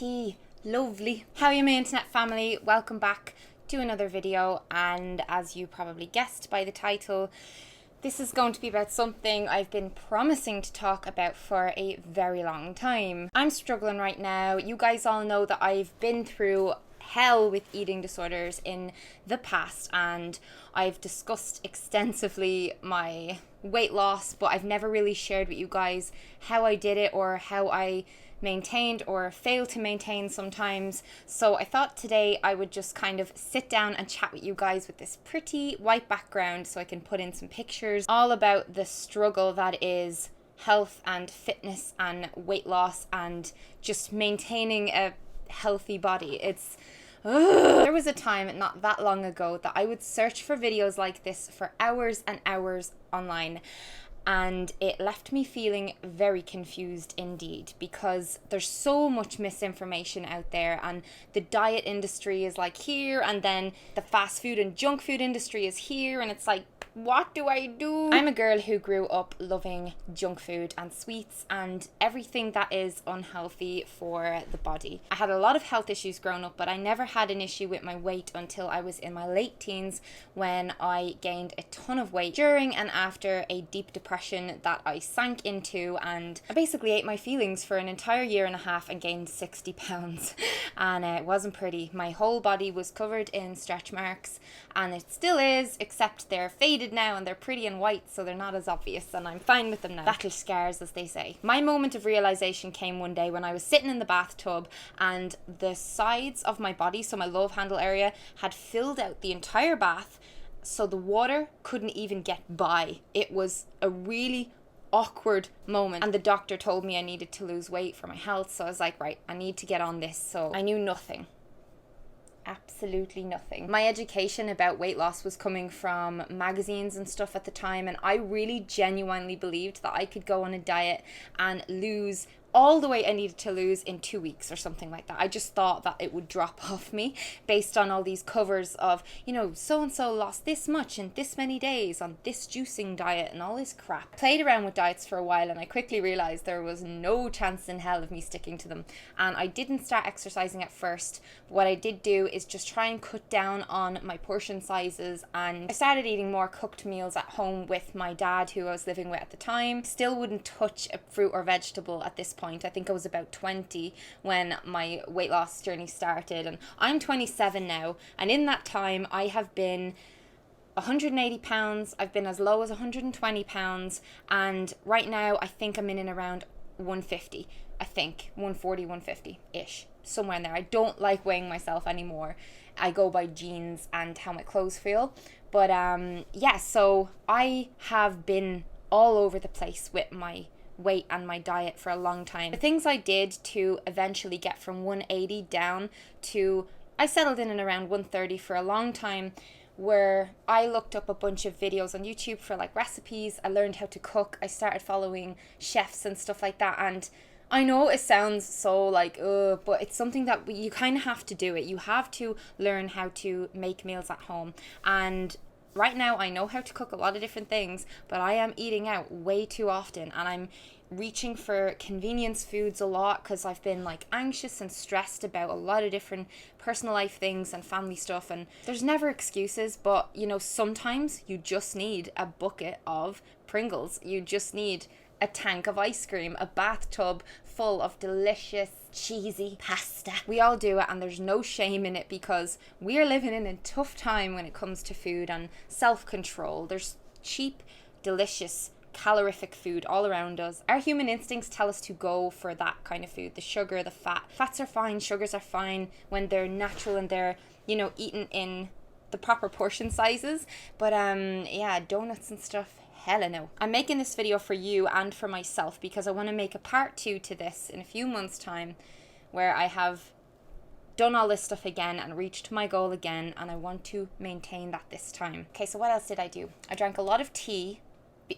tea. Lovely. How are you, my internet family? Welcome back to another video, and as you probably guessed by the title, this is going to be about something I've been promising to talk about for a very long time. I'm struggling right now. You guys all know that I've been through hell with eating disorders in the past, and I've discussed extensively my weight loss, but I've never really shared with you guys how I did it or how I maintained or failed to maintain sometimes. So I thought today I would just kind of sit down and chat with you guys with this pretty white background so I can put in some pictures all about the struggle that is health and fitness and weight loss and just maintaining a healthy body. There was a time not that long ago that I would search for videos like this for hours and hours online, and it left me feeling very confused indeed, because there's so much misinformation out there, and the diet industry is like here, and then the fast food and junk food industry is here, and it's like, what do I do? I'm a girl who grew up loving junk food and sweets and everything that is unhealthy for the body. I had a lot of health issues growing up, but I never had an issue with my weight until I was in my late teens, when I gained a ton of weight during and after a deep depression that I sank into, and I basically ate my feelings for an entire year and a half and gained 60 pounds. And it wasn't pretty. My whole body was covered in stretch marks, and it still is, except they're faded now and they're pretty and white, so they're not as obvious, and I'm fine with them now. Battle scars, as they say. My moment of realization came one day when I was sitting in the bathtub, and the sides of my body, so my love handle area, had filled out the entire bath, so the water couldn't even get by. It was a really awkward moment, and the doctor told me I needed to lose weight for my health, so I was like, right, I need to get on this. So I knew nothing. Absolutely nothing. My education about weight loss was coming from magazines and stuff at the time, and I really genuinely believed that I could go on a diet and lose all the weight I needed to lose in 2 weeks or something like that. I just thought that it would drop off me based on all these covers of, you know, so-and-so lost this much in this many days on this juicing diet and all this crap. Played around with diets for a while, and I quickly realized there was no chance in hell of me sticking to them. And I didn't start exercising at first. What I did do is just try and cut down on my portion sizes, and I started eating more cooked meals at home with my dad, who I was living with at the time. Still wouldn't touch a fruit or vegetable at this point. I think I was about 20 when my weight loss journey started, and I'm 27 now, and in that time I have been 180 pounds, I've been as low as 120 pounds, and right now I think I'm in and around 150. I think 140, 150-ish, somewhere in there. I don't like weighing myself anymore. I go by jeans and how my clothes feel. But yeah, so I have been all over the place with my weight and my diet for a long time. The things I did to eventually get from 180 down to, I settled in and around 130 for a long time, where I looked up a bunch of videos on YouTube for like recipes. I learned how to cook. I started following chefs and stuff like that, and I know it sounds so like, but it's something that you kind of have to do it. You have to learn how to make meals at home. And right now I know how to cook a lot of different things, but I am eating out way too often, and I'm reaching for convenience foods a lot because I've been like anxious and stressed about a lot of different personal life things and family stuff, and there's never excuses, but you know, sometimes you just need a bucket of Pringles. You just need a tank of ice cream, a bathtub full of delicious cheesy pasta. We all do it, and there's no shame in it, because we are living in a tough time when it comes to food and self-control. There's cheap, delicious, calorific food all around us. Our human instincts tell us to go for that kind of food, the sugar, the fat. Fats are fine, sugars are fine when they're natural and they're, you know, eaten in the proper portion sizes. But yeah, donuts and stuff, hella no. I'm making this video for you and for myself because I want to make a part 2 to this in a few months' time, where I have done all this stuff again and reached my goal again, and I want to maintain that this time. Okay, so what else did I do? I drank a lot of tea.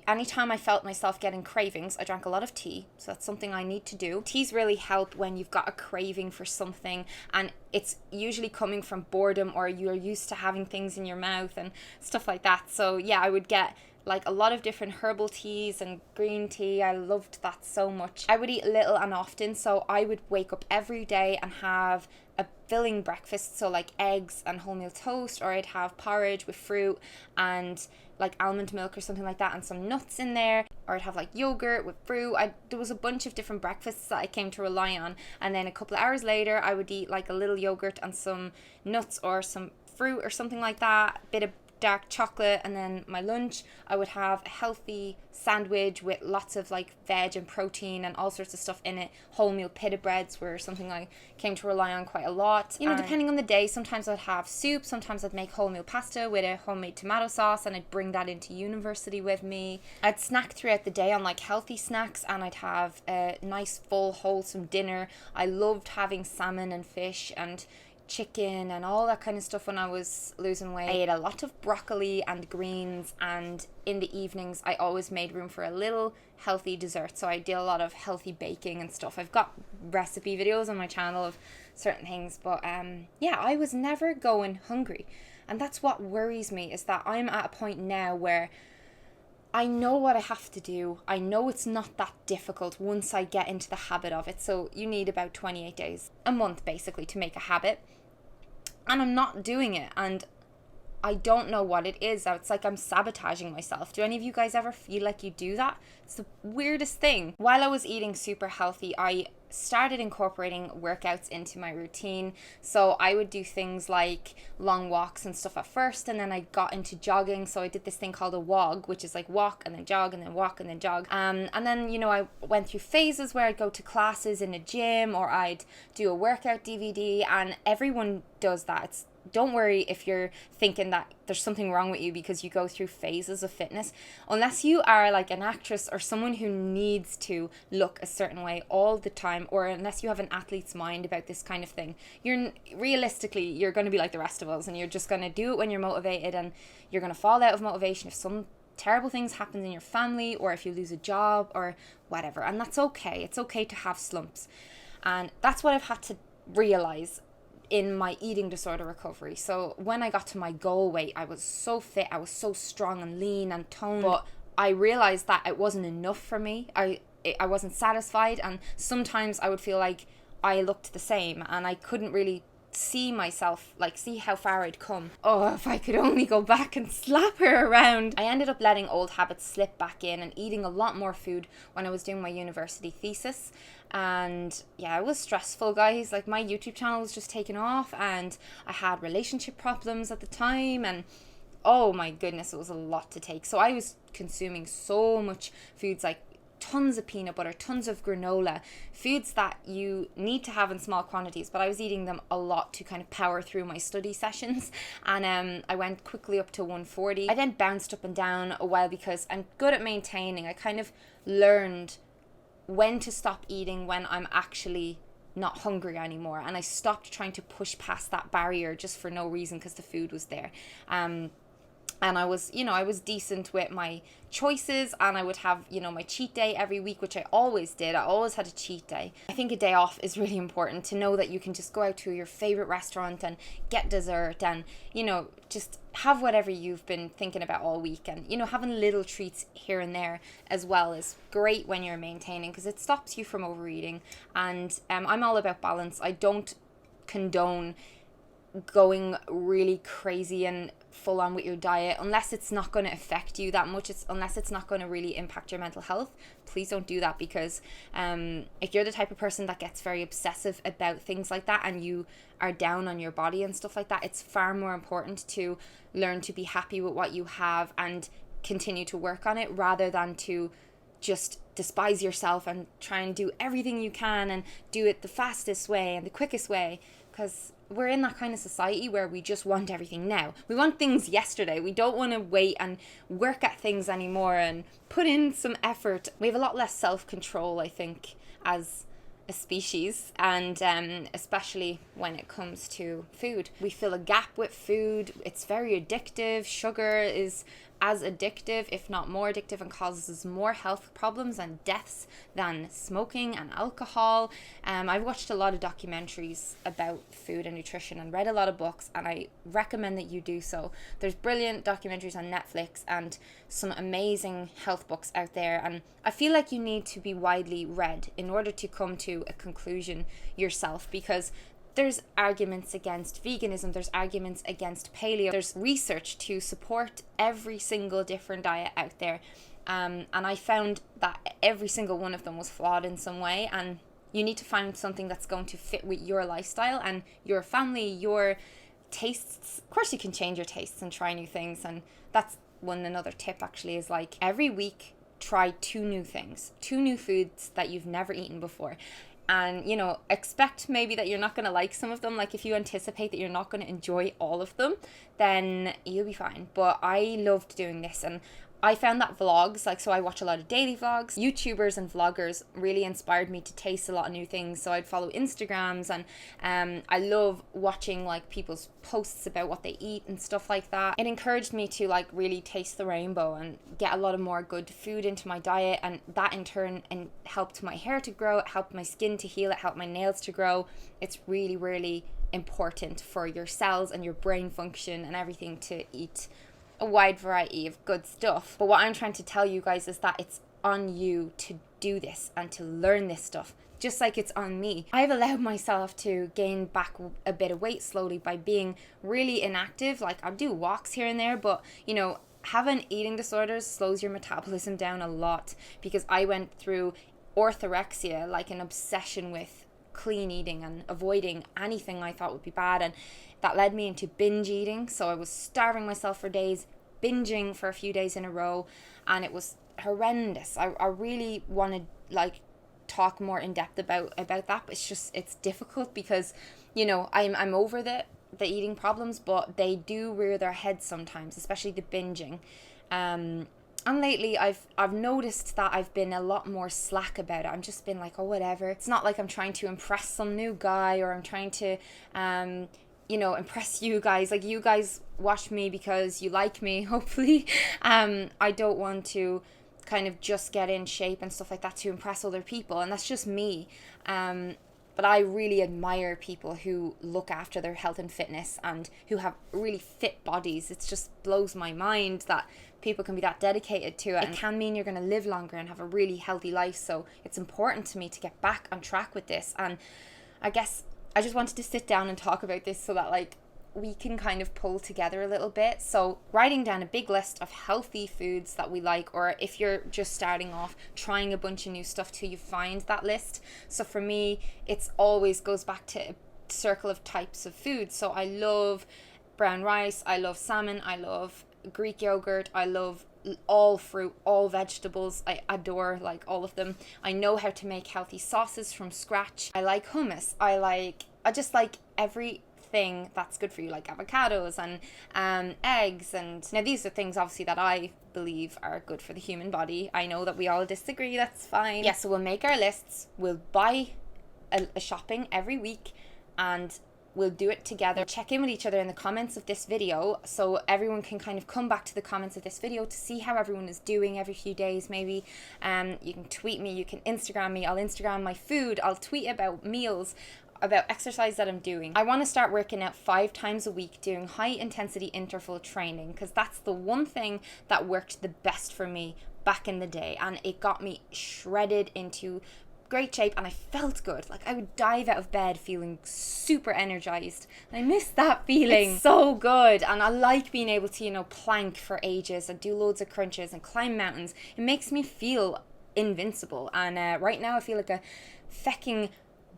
Anytime I felt myself getting cravings, I drank a lot of tea, so that's something I need to do. Teas really help when you've got a craving for something, and it's usually coming from boredom, or you're used to having things in your mouth and stuff like that. So yeah, I would get like a lot of different herbal teas and green tea. I loved that so much. I would eat little and often, so I would wake up every day and have a filling breakfast, so like eggs and wholemeal toast, or I'd have porridge with fruit and like almond milk or something like that and some nuts in there, or I'd have like yogurt with fruit. There was a bunch of different breakfasts that I came to rely on, and then a couple of hours later I would eat like a little yogurt and some nuts or some fruit or something like that, a bit of dark chocolate, and then my lunch I would have a healthy sandwich with lots of like veg and protein and all sorts of stuff in it. Wholemeal pita breads were something I came to rely on quite a lot. You know, depending on the day, sometimes I'd have soup, sometimes I'd make wholemeal pasta with a homemade tomato sauce, and I'd bring that into university with me. I'd snack throughout the day on like healthy snacks, and I'd have a nice full wholesome dinner. I loved having salmon and fish and chicken and all that kind of stuff when I was losing weight. I ate a lot of broccoli and greens, and in the evenings I always made room for a little healthy dessert, so I did a lot of healthy baking and stuff. I've got recipe videos on my channel of certain things, but yeah, I was never going hungry, and that's what worries me, is that I'm at a point now where I know what I have to do. I know it's not that difficult once I get into the habit of it. So you need about 28 days, a month basically, to make a habit. And I'm not doing it. And I don't know what it is. It's like I'm sabotaging myself. Do any of you guys ever feel like you do that? It's the weirdest thing. While I was eating super healthy, I started incorporating workouts into my routine. So I would do things like long walks and stuff at first, and then I got into jogging. So I did this thing called a WOG, which is like walk and then jog and then walk and then jog. And then, you know, I went through phases where I'd go to classes in a gym, or I'd do a workout DVD, and everyone does that. Don't worry if you're thinking that there's something wrong with you because you go through phases of fitness. Unless you are like an actress or someone who needs to look a certain way all the time, or unless you have an athlete's mind about this kind of thing, you're going to be like the rest of us, and you're just going to do it when you're motivated, and you're going to fall out of motivation if some terrible things happen in your family, or if you lose a job or whatever. And that's okay. It's okay to have slumps. And that's what I've had to realize in my eating disorder recovery. So when I got to my goal weight, I was so fit, I was so strong and lean and toned, but I realized that it wasn't enough for me. I wasn't satisfied, and sometimes I would feel like I looked the same, and I couldn't really see myself, like see how far I'd come. Oh, if I could only go back and slap her around. I ended up letting old habits slip back in and eating a lot more food when I was doing my university thesis. And yeah, it was stressful, guys. Like, my YouTube channel was just taking off, and I had relationship problems at the time, and oh my goodness, it was a lot to take. So I was consuming so much foods, like tons of peanut butter, tons of granola, foods that you need to have in small quantities, but I was eating them a lot to kind of power through my study sessions. And I went quickly up to 140. I then bounced up and down a while because I'm good at maintaining. I kind of learned when to stop eating when I'm actually not hungry anymore, and I stopped trying to push past that barrier just for no reason because the food was there. And I was decent with my choices, and I would have, my cheat day every week, which I always did. I always had a cheat day. I think a day off is really important, to know that you can just go out to your favorite restaurant and get dessert and, just have whatever you've been thinking about all week. And, having little treats here and there as well is great when you're maintaining, because it stops you from overeating. And I'm all about balance. I don't condone going really crazy and full on with your diet unless it's not going to affect you that much. Unless it's not going to really impact your mental health. Please don't do that, because if you're the type of person that gets very obsessive about things like that and you are down on your body and stuff like that, it's far more important to learn to be happy with what you have and continue to work on it, rather than to just despise yourself and try and do everything you can and do it the fastest way and the quickest way. Because we're in that kind of society where we just want everything now. We want things yesterday. We don't want to wait and work at things anymore and put in some effort. We have a lot less self-control, I think, as a species, and especially when it comes to food. We fill a gap with food. It's very addictive. Sugar is as addictive, if not more addictive, and causes more health problems and deaths than smoking and alcohol. I've watched a lot of documentaries about food and nutrition and read a lot of books, and I recommend that you do so. There's brilliant documentaries on Netflix and some amazing health books out there, and I feel like you need to be widely read in order to come to a conclusion yourself, because there's arguments against veganism, there's arguments against paleo, there's research to support every single different diet out there. And I found that every single one of them was flawed in some way, and you need to find something that's going to fit with your lifestyle and your family, your tastes. Of course you can change your tastes and try new things, and that's another tip actually, is like every week try 2 new things, 2 new foods that you've never eaten before. And, you know, expect maybe that you're not going to like some of them. Like if you anticipate that you're not going to enjoy all of them, then you'll be fine. But I loved doing this, and I found that vlogs, like, so I watch a lot of daily vlogs. YouTubers and vloggers really inspired me to taste a lot of new things. So I'd follow Instagrams, and I love watching like people's posts about what they eat and stuff like that. It encouraged me to like really taste the rainbow and get a lot of more good food into my diet, and that in turn helped my hair to grow, it helped my skin to heal, it helped my nails to grow. It's really, really important for your cells and your brain function and everything to eat a wide variety of good stuff. But what I'm trying to tell you guys is that it's on you to do this and to learn this stuff, just like it's on me. I've allowed myself to gain back a bit of weight slowly by being really inactive. Like I do walks here and there, but you know, having eating disorders slows your metabolism down a lot, because I went through orthorexia, like an obsession with clean eating and avoiding anything I thought would be bad, and that led me into binge eating. So I was starving myself for days, binging for a few days in a row, and it was horrendous. I really want to like talk more in depth about that, but it's difficult because, you know, I'm over the eating problems, but they do rear their heads sometimes, especially the binging. And lately I've noticed that I've been a lot more slack about it. I've just been like, oh, whatever. It's not like I'm trying to impress some new guy, or I'm trying to, you know, impress you guys. Like, you guys watch me because you like me, hopefully. I don't want to kind of just get in shape and stuff like that to impress other people, and that's just me. But I really admire people who look after their health and fitness and who have really fit bodies. It just blows my mind that people can be that dedicated to it. It can mean you're going to live longer and have a really healthy life. So it's important to me to get back on track with this. And I guess I just wanted to sit down and talk about this so that like we can kind of pull together a little bit. So writing down a big list of healthy foods that we like, or if you're just starting off, trying a bunch of new stuff till you find that list. So for me, it's always goes back to a circle of types of food. So I love brown rice, I love salmon, I love Greek yogurt, I love all fruit, all vegetables. I adore like all of them. I know how to make healthy sauces from scratch. I like hummus. I just like everything that's good for you, like avocados and eggs. And now these are things obviously that I believe are good for the human body. I know that we all disagree, that's fine. Yeah, so we'll make our lists, we'll buy a shopping every week, and we'll do it together. Check in with each other in the comments of this video, so everyone can kind of come back to the comments of this video to see how everyone is doing every few days maybe. You can tweet me, you can Instagram me, I'll Instagram my food, I'll tweet about meals, about exercise that I'm doing. I want to start working out 5 times a week, doing high intensity interval training, because that's the one thing that worked the best for me back in the day, and it got me shredded into great shape, and I felt good. Like, I would dive out of bed feeling super energized, and I miss that feeling. It's so good. And I like being able to, you know, plank for ages and do loads of crunches and climb mountains. It makes me feel invincible, and right now I feel like a fecking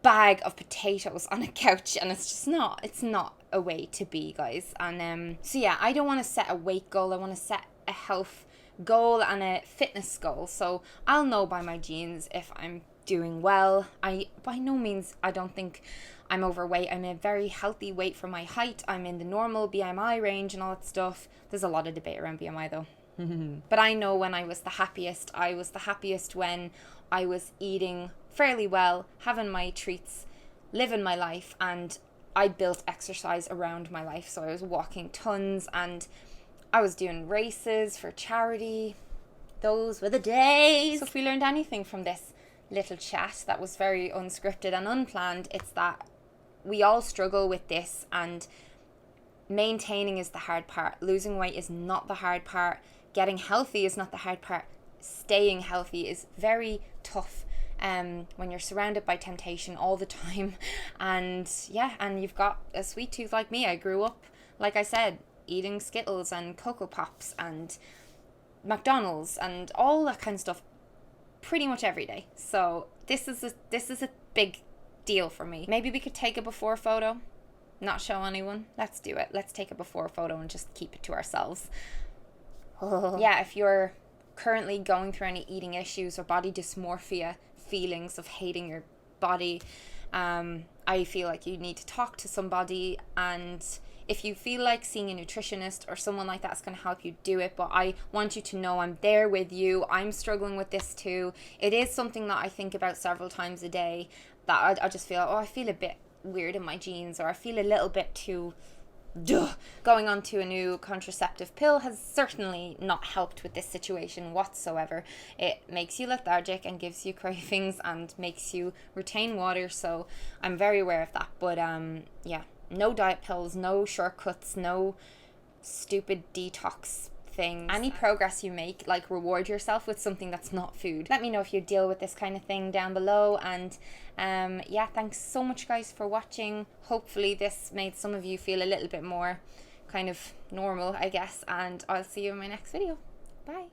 bag of potatoes on a couch, and it's not a way to be, guys. And so yeah, I don't want to set a weight goal, I want to set a health goal and a fitness goal. So I'll know by my genes if I'm doing well. I by no means, I don't think I'm overweight. I'm a very healthy weight for my height. I'm in the normal BMI range and all that stuff. There's a lot of debate around BMI though. But I know when I was the happiest when I was eating fairly well, having my treats, living my life, and I built exercise around my life. So I was walking tons, and I was doing races for charity. Those were the days. So if we learned anything from this little chat that was very unscripted and unplanned, it's that we all struggle with this, and maintaining is the hard part. Losing weight is not the hard part. Getting healthy is not the hard part. Staying healthy is very tough when you're surrounded by temptation all the time. And you've got a sweet tooth like me. I grew up, like I said, eating Skittles and Cocoa Pops and McDonald's and all that kind of stuff pretty much every day. So this is a big deal for me. Maybe we could take a before photo, not show anyone. Let's do it. Let's take a before photo and just keep it to ourselves. Yeah, if you're currently going through any eating issues or body dysmorphia, feelings of hating your body, I feel like you need to talk to somebody. And if you feel like seeing a nutritionist or someone like that is going to help you, do it. But I want you to know I'm there with you. I'm struggling with this too. It is something that I think about several times a day, that I just feel, I feel a bit weird in my jeans, or I feel a little bit too going on to a new contraceptive pill has certainly not helped with this situation whatsoever. It makes you lethargic and gives you cravings and makes you retain water, so I'm very aware of that. But no diet pills, no shortcuts, no stupid detox things. Any progress you make, like, reward yourself with something that's not food. Let me know if you deal with this kind of thing down below. And thanks so much, guys, for watching. Hopefully this made some of you feel a little bit more kind of normal, I guess, and I'll see you in my next video. Bye.